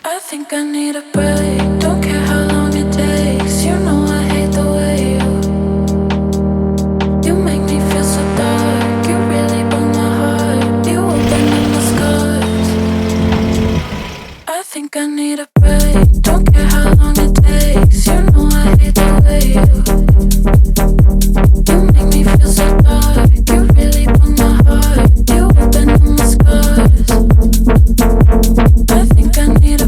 I think I need a break. Don't care how long it takes. You know I hate the way you make me feel so dark. You really broke my heart. You open up my scars. I think I need a break. Don't care how long it takes. You know I hate the way you make me feel so dark. You really broke my heart. You open up my scars. I think I need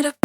a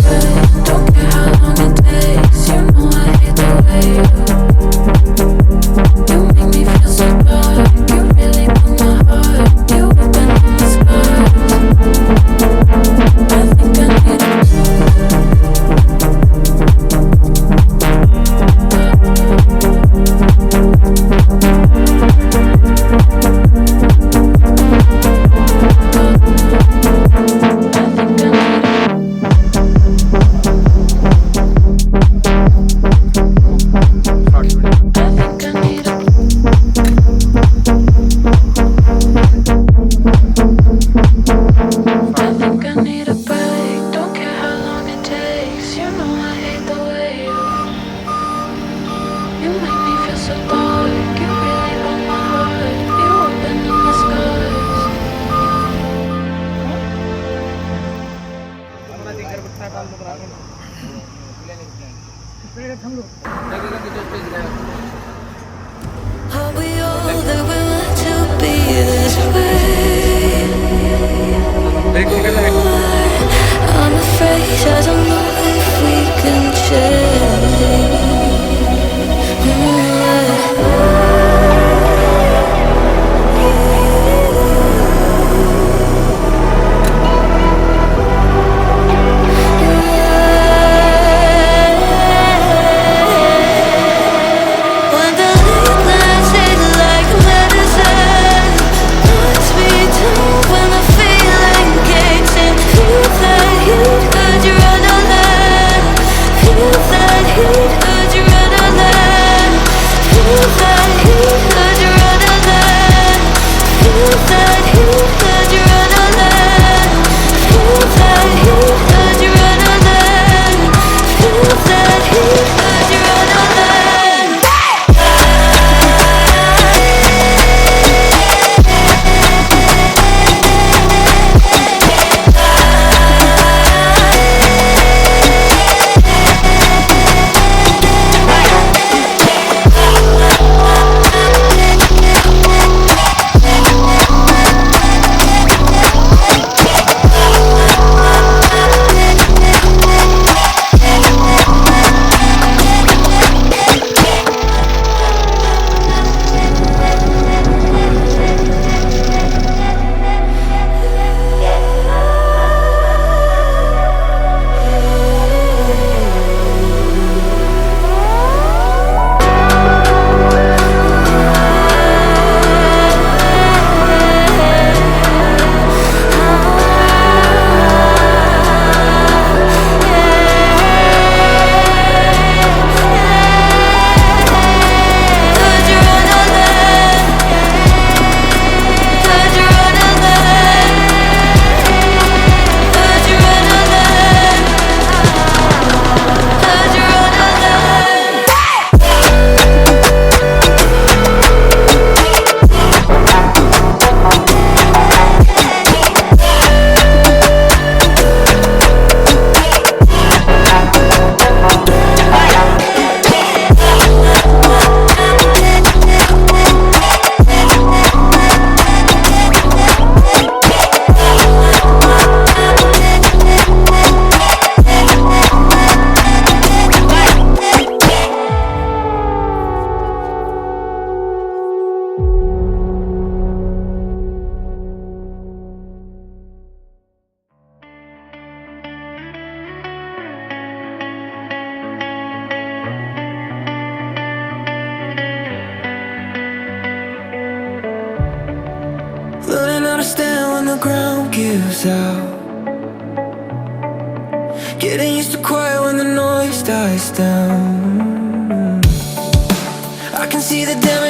When the feeling gets in ground gives out. Getting used to quiet when the noise dies down. I can see the damage